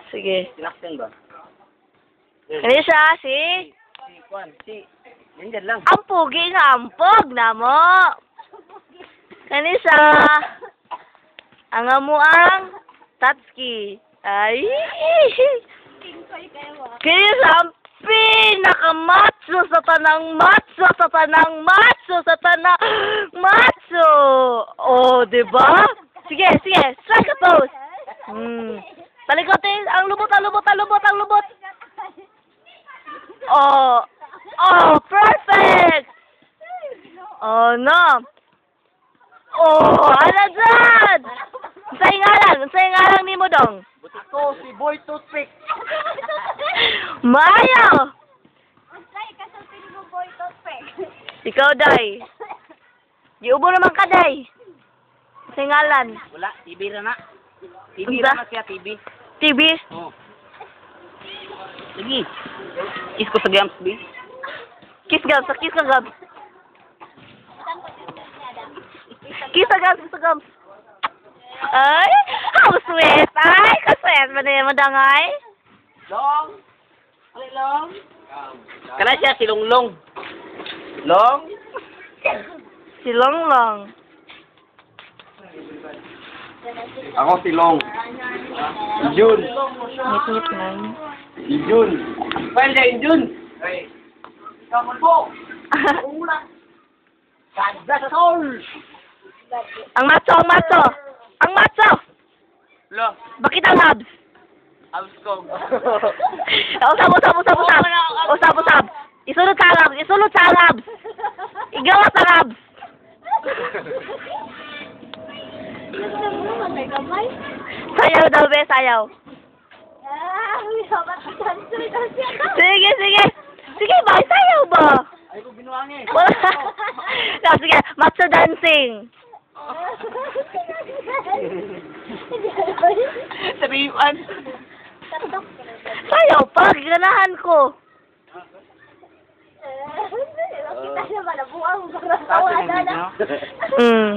Sige. Sinaktan ba? Ano siya? Si? Yan lang. Ang pugi nga, ampog na mo. Kanisa. Ang amuang Tatsuki. Ay. Kanisa, ang pinakamatso sa tanang matso sa tanang matso sa tanang matso. Oh, diba? Sige, sige. Strike a pose. Talikotin. Ang lubot, ang lubot, ang lubot, ang lubot. Oh. Oh, perfect! Oh, no. Oh, ano dyan? Sa'yo nga lang ni mo dong. Ako, si Boy Toothpick. Mayo! Ikaw, Day. Giubo naman ka, Day. Sa'yo ngalan. Wala, TV na na. TV Unsa? na siya, TV. TV? Oo. Sige. Isko sa Gams, B. Kiss gums, kiss ka gums. Kiss ka gums, kiss ka gums. Ay, how sweet. Ay, kasweet ba na yung madangay? Long. Ano long? Kana siya, si Longlong. Long. Si Longlong. Ako si Long. Jun. Ngit-ngit lang. Jun. Well, then, Jun. Kamu po. Ganda sa soul. Ang macho, ang macho. Ang macho. Lo. Bakit ang habs? Abskog. Usap. Usap. Isulot sa habs. Isulot sa habs. Igawa sa habs. Sayaw daw, be. Sayaw. Sige, sige. Sige ba? Sayaw ba? Ay ko binuangin. No, sige. Macho dancing. Sabihan. Sayaw pa. Ganahan ko. Tapos yung video. Mm.